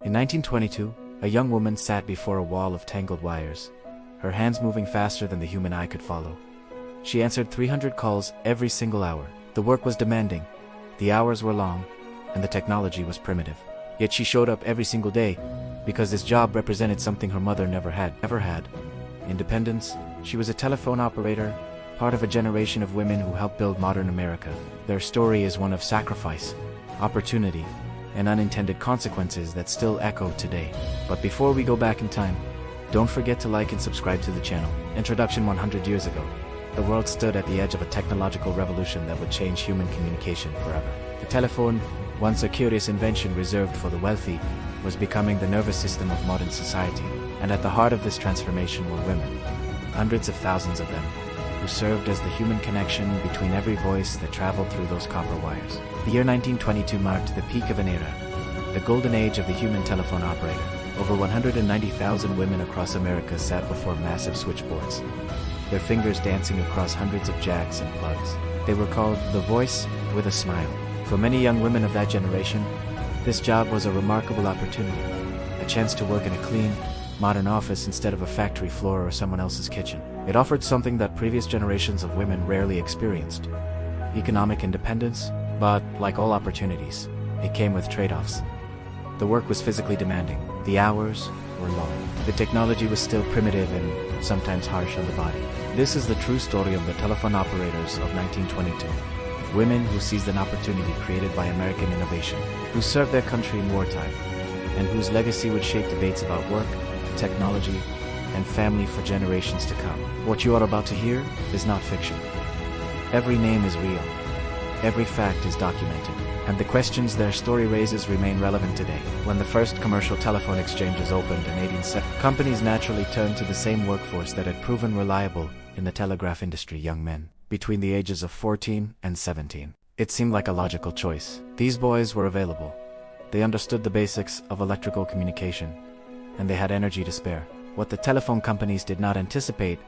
In 1922, a young woman sat before a wall of tangled wires, her hands moving faster than the human eye could follow. She answered 300 calls every single hour. The work was demanding, the hours were long, and the technology was primitive. Yet she showed up every single day, because this job represented something her mother never had. Independence. She was a telephone operator, part of a generation of women who helped build modern America. Their story is one of sacrifice, opportunity, and unintended consequences that still echo today. But before we go back in time, don't forget to like and subscribe to the channel. Introduction. 100 years ago, the world stood at the edge of a technological revolution that would change human communication forever. The telephone, once a curious invention reserved for the wealthy, was becoming the nervous system of modern society. And at the heart of this transformation were women, hundreds of thousands of them, who served as the human connection between every voice that traveled through those copper wires. The year 1922 marked the peak of an era, the golden age of the human telephone operator. Over 190,000 women across America sat before massive switchboards, their fingers dancing across hundreds of jacks and plugs. They were called the voice with a smile. For many young women of that generation, this job was a remarkable opportunity, a chance to work in a clean, modern office instead of a factory floor or someone else's kitchen. It offered something that previous generations of women rarely experienced: economic independence, but like all opportunities, it came with trade-offs. The work was physically demanding, the hours were long, the technology was still primitive and sometimes harsh on the body. This is the true story of the telephone operators of 1922. Women who seized an opportunity created by American innovation, who served their country in wartime, and whose legacy would shape debates about work, technology, and family for generations to come. What you are about to hear is not fiction. Every name is real, every fact is documented, and the questions their story raises remain relevant today. When the first commercial telephone exchanges opened in 1870, companies naturally turned to the same workforce that had proven reliable in the telegraph industry: young men between the ages of 14 and 17. It seemed like a logical choice. These boys were available. They understood the basics of electrical communication, and they had energy to spare. What the telephone companies did not anticipate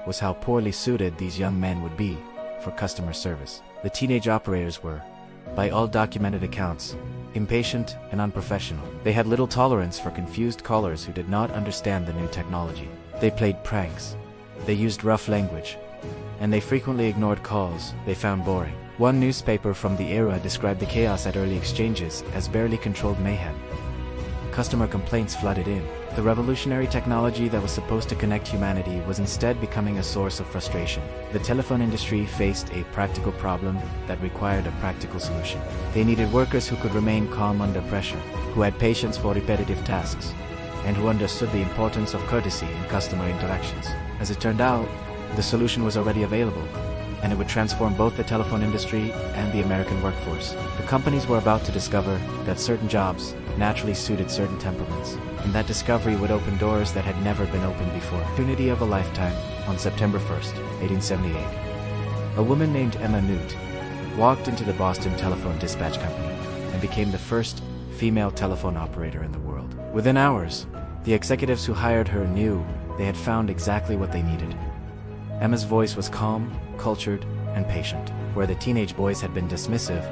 was how poorly suited these young men would be for customer service. The teenage operators were, by all documented accounts, impatient and unprofessional. They had little tolerance for confused callers who did not understand the new technology. They played pranks, they used rough language, and they frequently ignored calls they found boring. One newspaper from the era described the chaos at early exchanges as barely controlled mayhem. Customer complaints flooded in. The revolutionary technology that was supposed to connect humanity was instead becoming a source of frustration. The telephone industry faced a practical problem that required a practical solution. They needed workers who could remain calm under pressure, who had patience for repetitive tasks, and who understood the importance of courtesy in customer interactions. As it turned out, the solution was already available, and it would transform both the telephone industry and the American workforce. The companies were about to discover that certain jobs naturally suited certain temperaments, and that discovery would open doors that had never been opened before. Opportunity of a lifetime. On September 1st, 1878, a woman named Emma Nutt walked into the Boston Telephone Dispatch Company and became the first female telephone operator in the world. Within hours, the executives who hired her knew they had found exactly what they needed. Emma's voice was calm, cultured, and patient. Where the teenage boys had been dismissive,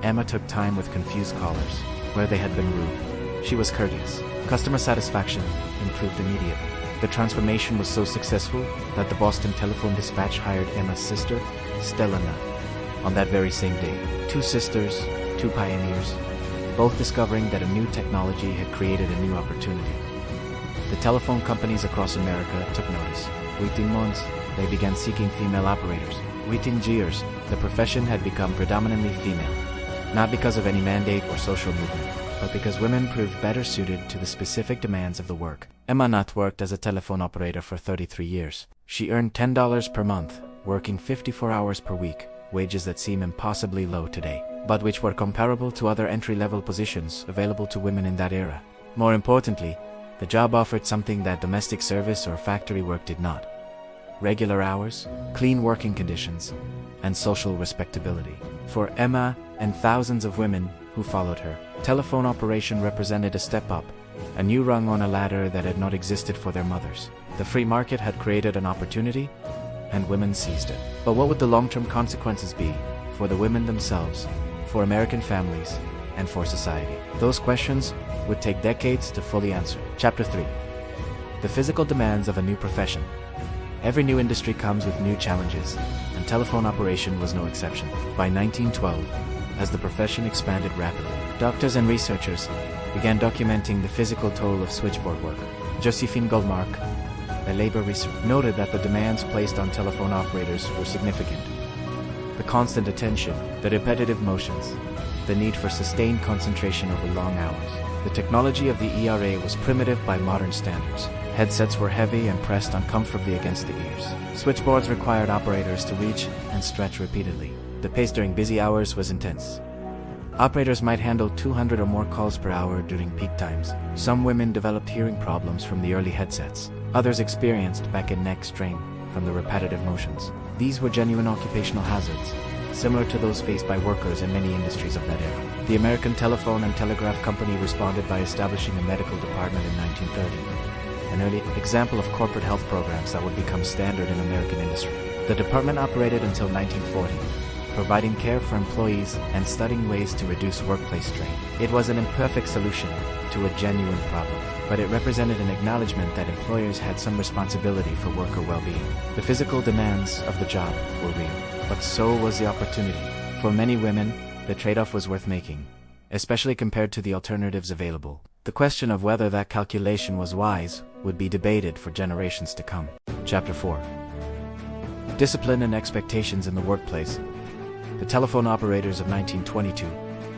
Emma took time with confused callers. Where they had been rude, she was courteous. Customer satisfaction improved immediately. The transformation was so successful that the Boston Telephone Dispatch hired Emma's sister, Stella Nutt, on that very same day. Two sisters, two pioneers, both discovering that a new technology had created a new opportunity. The telephone companies across America took notice. Within months, they began seeking female operators. Within years, the profession had become predominantly female, not because of any mandate or social movement, but because women proved better suited to the specific demands of the work. Emma Nutt worked as a telephone operator for 33 years. She earned $10 per month, working 54 hours per week, wages that seem impossibly low today, but which were comparable to other entry-level positions available to women in that era. More importantly, the job offered something that domestic service or factory work did not: regular hours, clean working conditions, and social respectability. For Emma and thousands of women who followed her, telephone operation represented a step up, a new rung on a ladder that had not existed for their mothers. The free market had created an opportunity, and women seized it. But what would the long-term consequences be for the women themselves, for American families, and for society? Those questions would take decades to fully answer. Chapter 3. The physical demands of a new profession. Every new industry comes with new challenges, and telephone operation was no exception. By 1912, as the profession expanded rapidly, doctors and researchers began documenting the physical toll of switchboard work. Josephine Goldmark, a labor researcher, noted that the demands placed on telephone operators were significant. The constant attention, the repetitive motions, the need for sustained concentration over long hours. The technology of the ERA was primitive by modern standards. Headsets were heavy and pressed uncomfortably against the ears. Switchboards required operators to reach and stretch repeatedly. The pace during busy hours was intense. Operators might handle 200 or more calls per hour during peak times. Some women developed hearing problems from the early headsets. Others experienced back and neck strain from the repetitive motions. These were genuine occupational hazards, similar to those faced by workers in many industries of that era. The American Telephone and Telegraph Company responded by establishing a medical department in 1930, an early example of corporate health programs that would become standard in American industry. The department operated until 1940, providing care for employees and studying ways to reduce workplace strain. It was an imperfect solution to a genuine problem, but it represented an acknowledgement that employers had some responsibility for worker well-being. The physical demands of the job were real, but so was the opportunity. For many women, the trade-off was worth making, especially compared to the alternatives available. The question of whether that calculation was wise would be debated for generations to come. Chapter 4. Discipline and expectations in the workplace. The telephone operators of 1922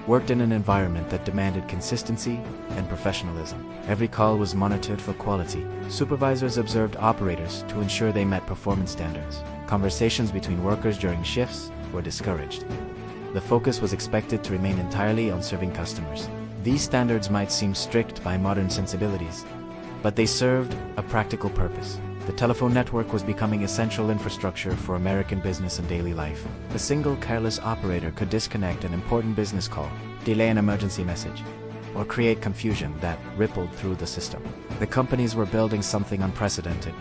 worked in an environment that demanded consistency and professionalism. Every call was monitored for quality. Supervisors observed operators to ensure they met performance standards. Conversations between workers during shifts were discouraged. The focus was expected to remain entirely on serving customers. These standards might seem strict by modern sensibilities, but they served a practical purpose. The telephone network was becoming essential infrastructure for American business and daily life. A single careless operator could disconnect an important business call, delay an emergency message, or create confusion that rippled through the system. The companies were building something unprecedented,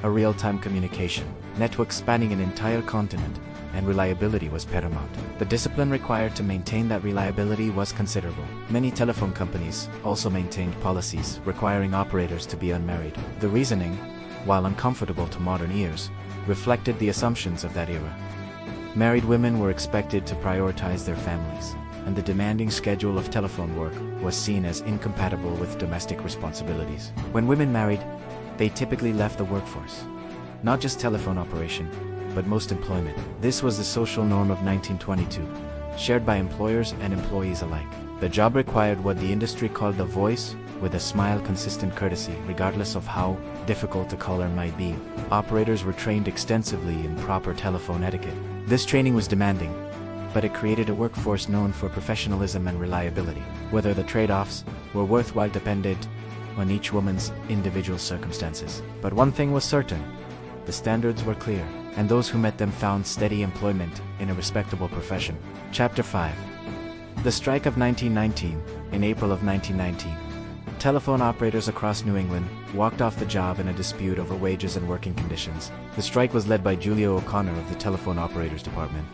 a real-time communication network spanning an entire continent, and reliability was paramount. The discipline required to maintain that reliability was considerable. Many telephone companies also maintained policies requiring operators to be unmarried. The reasoning, while uncomfortable to modern ears, reflected the assumptions of that era. Married women were expected to prioritize their families, and the demanding schedule of telephone work was seen as incompatible with domestic responsibilities. When women married, they typically left the workforce. Not just telephone operation, but most employment. This was the social norm of 1922, shared by employers and employees alike. The job required what the industry called the voice with a smile, consistent courtesy, regardless of how difficult the caller might be. Operators were trained extensively in proper telephone etiquette. This training was demanding, but it created a workforce known for professionalism and reliability. Whether the trade-offs were worthwhile depended on each woman's individual circumstances. But one thing was certain: the standards were clear, and those who met them found steady employment in a respectable profession. Chapter 5. The strike of 1919. In April of 1919, telephone operators across New England walked off the job in a dispute over wages and working conditions. The strike was led by Julia O'Connor of the Telephone Operators Department,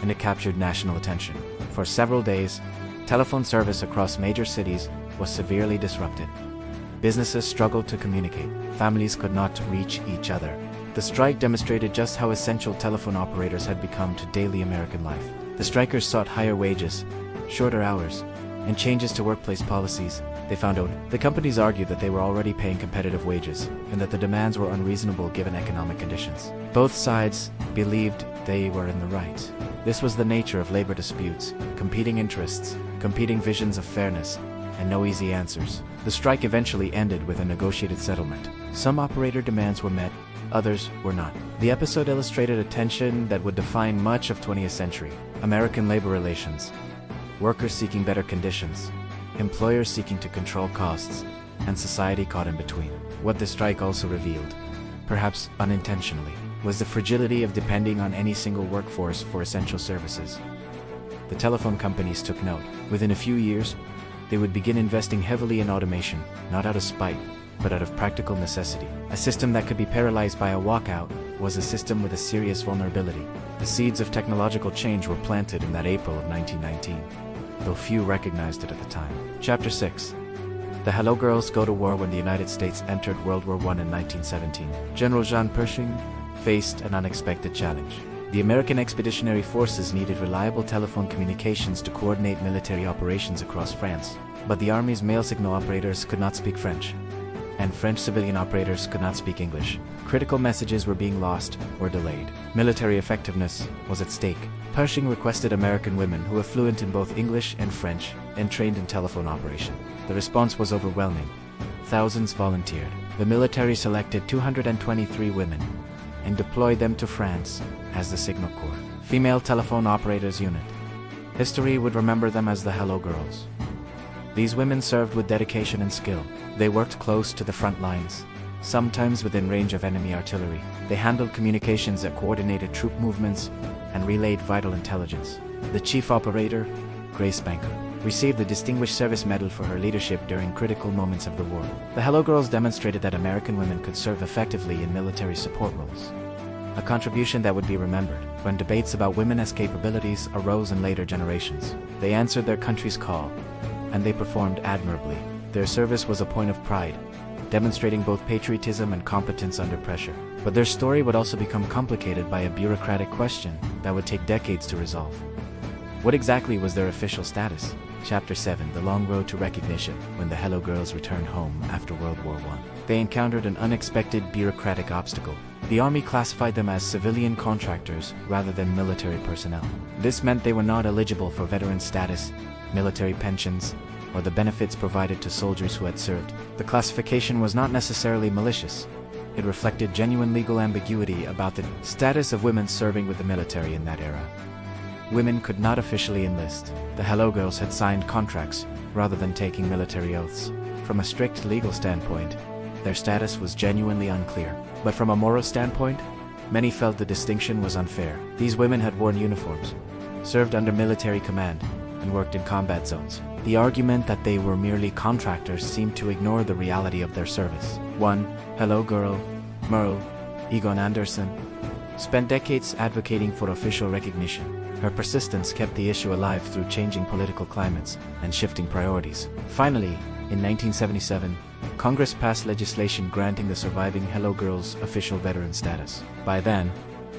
and it captured national attention. For several days, telephone service across major cities was severely disrupted. Businesses struggled to communicate. Families could not reach each other. The strike demonstrated just how essential telephone operators had become to daily American life. The strikers sought higher wages, shorter hours, and changes to workplace policies. They found out the companies argued that they were already paying competitive wages and that the demands were unreasonable given economic conditions. Both sides believed they were in the right. This was the nature of labor disputes: competing interests, competing visions of fairness, and no easy answers. The strike eventually ended with a negotiated settlement. Some operator demands were met, others were not. The episode illustrated a tension that would define much of 20th century American labor relations: workers seeking better conditions, employers seeking to control costs, and society caught in between. What the strike also revealed, perhaps unintentionally, was the fragility of depending on any single workforce for essential services. The telephone companies took note. Within a few years, they would begin investing heavily in automation, not out of spite, but out of practical necessity. A system that could be paralyzed by a walkout was a system with a serious vulnerability. The seeds of technological change were planted in that April of 1919. though few recognized it at the time. Chapter 6. The Hello Girls go to war. When the United States entered World War I in 1917, General Jean Pershing faced an unexpected challenge. The American Expeditionary Forces needed reliable telephone communications to coordinate military operations across France, but the Army's mail signal operators could not speak French, and French civilian operators could not speak English. Critical messages were being lost or delayed. Military effectiveness was at stake. Pershing requested American women who were fluent in both English and French and trained in telephone operation. The response was overwhelming. Thousands volunteered. The military selected 223 women and deployed them to France as the Signal Corps, Female Telephone Operators Unit. History would remember them as the Hello Girls. These women served with dedication and skill. They worked close to the front lines, sometimes within range of enemy artillery. They handled communications that coordinated troop movements and relayed vital intelligence. The chief operator, Grace Banker, received the Distinguished Service Medal for her leadership during critical moments of the war. The Hello Girls demonstrated that American women could serve effectively in military support roles, a contribution that would be remembered when debates about women's capabilities arose in later generations. They answered their country's call, and they performed admirably. Their service was a point of pride, demonstrating both patriotism and competence under pressure. But their story would also become complicated by a bureaucratic question that would take decades to resolve. What exactly was their official status? Chapter 7. The Long Road to Recognition. When the Hello Girls returned home after World War I, they encountered an unexpected bureaucratic obstacle. The Army classified them as civilian contractors rather than military personnel. This meant they were not eligible for veteran status, military pensions, or the benefits provided to soldiers who had served. The classification was not necessarily malicious. It reflected genuine legal ambiguity about the status of women serving with the military in that era. Women could not officially enlist. The Hello Girls had signed contracts rather than taking military oaths. From a strict legal standpoint, their status was genuinely unclear. But from a moral standpoint, many felt the distinction was unfair. These women had worn uniforms, served under military command, and worked in combat zones. The argument that they were merely contractors seemed to ignore the reality of their service. One Hello Girl, Merle Egon Anderson, spent decades advocating for official recognition. Her persistence kept the issue alive through changing political climates and shifting priorities. Finally, in 1977, Congress passed legislation granting the surviving Hello Girls official veteran status. By then,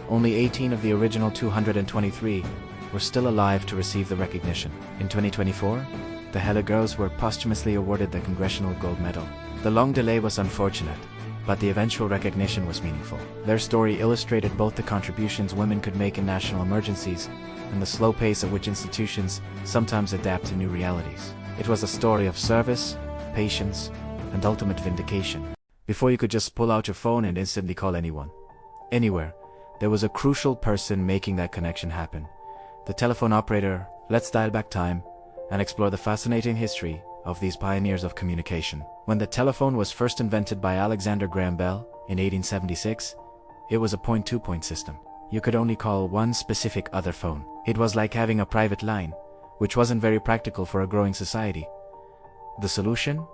only 18 of the original 223 were still alive to receive the recognition. In 2024, the Hello Girls were posthumously awarded the Congressional Gold Medal. The long delay was unfortunate, but the eventual recognition was meaningful. Their story illustrated both the contributions women could make in national emergencies and the slow pace at which institutions sometimes adapt to new realities. It was a story of service, patience, and ultimate vindication. Before you could just pull out your phone and instantly call anyone, anywhere, there was a crucial person making that connection happen. The telephone operator. Let's dial back time and explore the fascinating history of these pioneers of communication. When the telephone was first invented by Alexander Graham Bell in 1876, it was a point-to-point system. You could only call one specific other phone. It was like having a private line, which wasn't very practical for a growing society. The solution?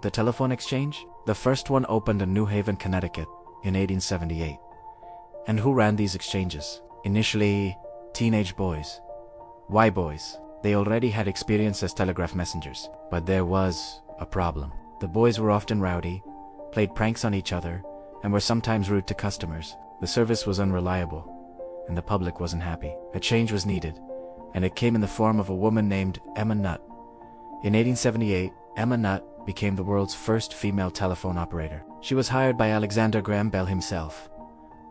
The telephone exchange? The first one opened in New Haven, Connecticut in 1878. And who ran these exchanges? Initially, teenage boys. Why boys? They already had experience as telegraph messengers. But there was a problem. The boys were often rowdy, played pranks on each other, and were sometimes rude to customers. The service was unreliable, and the public wasn't happy. A change was needed, and it came in the form of a woman named Emma Nutt. In 1878, Emma Nutt became the world's first female telephone operator. She was hired by Alexander Graham Bell himself.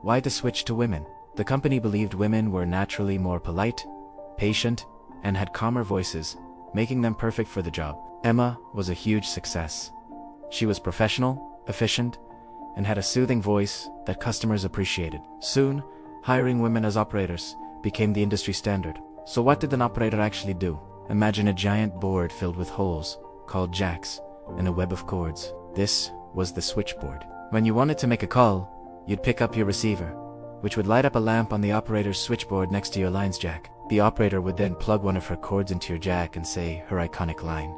Why the switch to women? The company believed women were naturally more polite, patient, and had calmer voices, making them perfect for the job. Emma was a huge success. She was professional, efficient, and had a soothing voice that customers appreciated. Soon, hiring women as operators became the industry standard. So what did an operator actually do? Imagine a giant board filled with holes, called jacks, and a web of cords. This was the switchboard. When you wanted to make a call, you'd pick up your receiver, which would light up a lamp on the operator's switchboard next to your line's jack. The operator would then plug one of her cords into your jack and say her iconic line.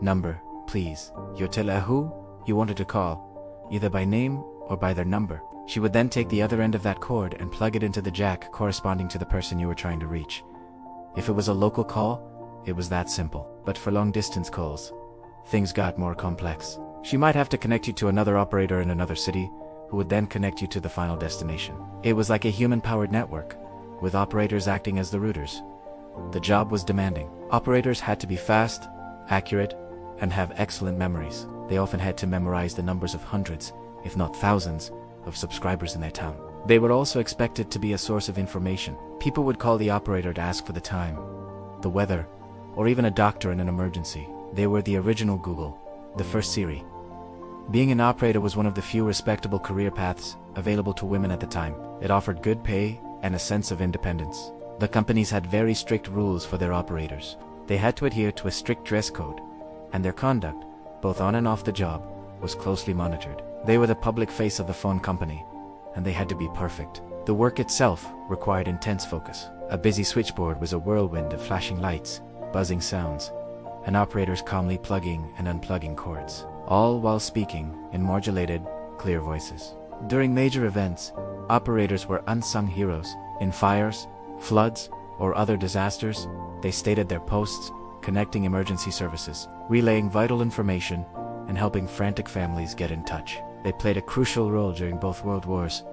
Number, please. You tell her who you wanted to call, either by name or by their number. She would then take the other end of that cord and plug it into the jack corresponding to the person you were trying to reach. If it was a local call, It was that simple. But for long-distance calls, things got more complex. She might have to connect you to another operator in another city, who would then connect you to the final destination. It was like a human-powered network, with operators acting as the routers. The job was demanding. Operators had to be fast, accurate, and have excellent memories. They often had to memorize the numbers of hundreds, if not thousands, of subscribers in their town. They were also expected to be a source of information. People would call the operator to ask for the time, the weather, or even a doctor in an emergency. They were the original Google, the first Siri. Being an operator was one of the few respectable career paths available to women at the time. It offered good pay and a sense of independence. The companies had very strict rules for their operators. They had to adhere to a strict dress code, and their conduct, both on and off the job, was closely monitored. They were the public face of the phone company, and they had to be perfect. The work itself required intense focus. A busy switchboard was a whirlwind of flashing lights, buzzing sounds, and operators calmly plugging and unplugging cords, all while speaking in modulated, clear voices. During major events, operators were unsung heroes. In fires, floods, or other disasters, they stayed at their posts, connecting emergency services, relaying vital information, and helping frantic families get in touch. They played a crucial role during both World Wars,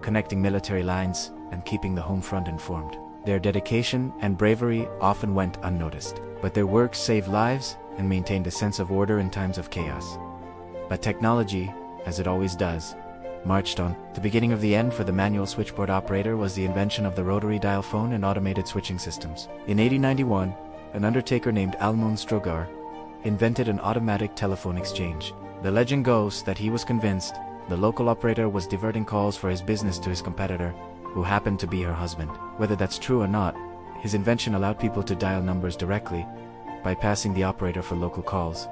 connecting military lines and keeping the home front informed. Their dedication and bravery often went unnoticed, but their work saved lives and maintained a sense of order in times of chaos. But technology, as it always does, marched on. The beginning of the end for the manual switchboard operator was the invention of the rotary dial phone and automated switching systems. In 1891, an undertaker named Almon Strogar invented an automatic telephone exchange. The legend goes that he was convinced the local operator was diverting calls for his business to his competitor, who happened to be her husband. Whether that's true or not, his invention allowed people to dial numbers directly, bypassing the operator for local calls.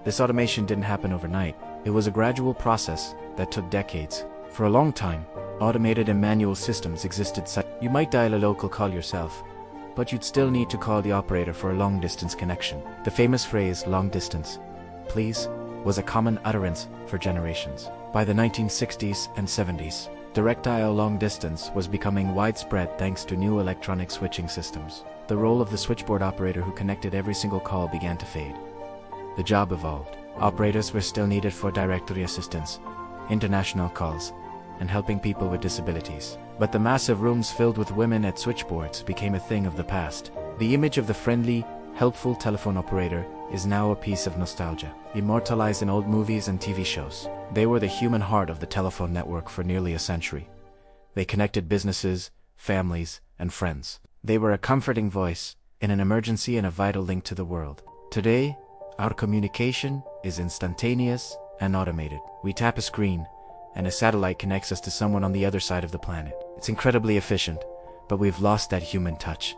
This automation didn't happen overnight. It was a gradual process that took decades. For a long time, automated and manual systems existed such you might dial a local call yourself, but you'd still need to call the operator for a long-distance connection. The famous phrase, long distance, please, was a common utterance for generations. By the 1960s and 70s, direct dial long distance was becoming widespread thanks to new electronic switching systems. The role of the switchboard operator who connected every single call began to fade. The job evolved. Operators were still needed for directory assistance, international calls, and helping people with disabilities. But the massive rooms filled with women at switchboards became a thing of the past. The image of the friendly, helpful telephone operator is now a piece of nostalgia, immortalized in old movies and TV shows. They were the human heart of the telephone network for nearly a century. They connected businesses, families, and friends. They were a comforting voice in an emergency and a vital link to the world. Today, our communication is instantaneous and automated. We tap a screen, and a satellite connects us to someone on the other side of the planet. It's incredibly efficient, but we've lost that human touch,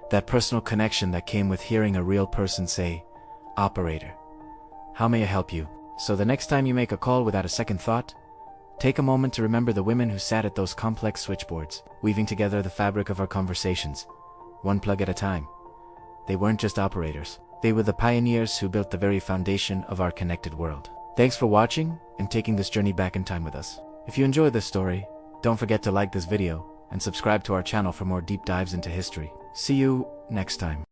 that personal connection that came with hearing a real person say, "Operator, how may I help you?" So the next time you make a call without a second thought, take a moment to remember the women who sat at those complex switchboards, weaving together the fabric of our conversations, one plug at a time. They weren't just operators. They were the pioneers who built the very foundation of our connected world. Thanks for watching and taking this journey back in time with us. If you enjoyed this story, don't forget to like this video and subscribe to our channel for more deep dives into history. See you next time.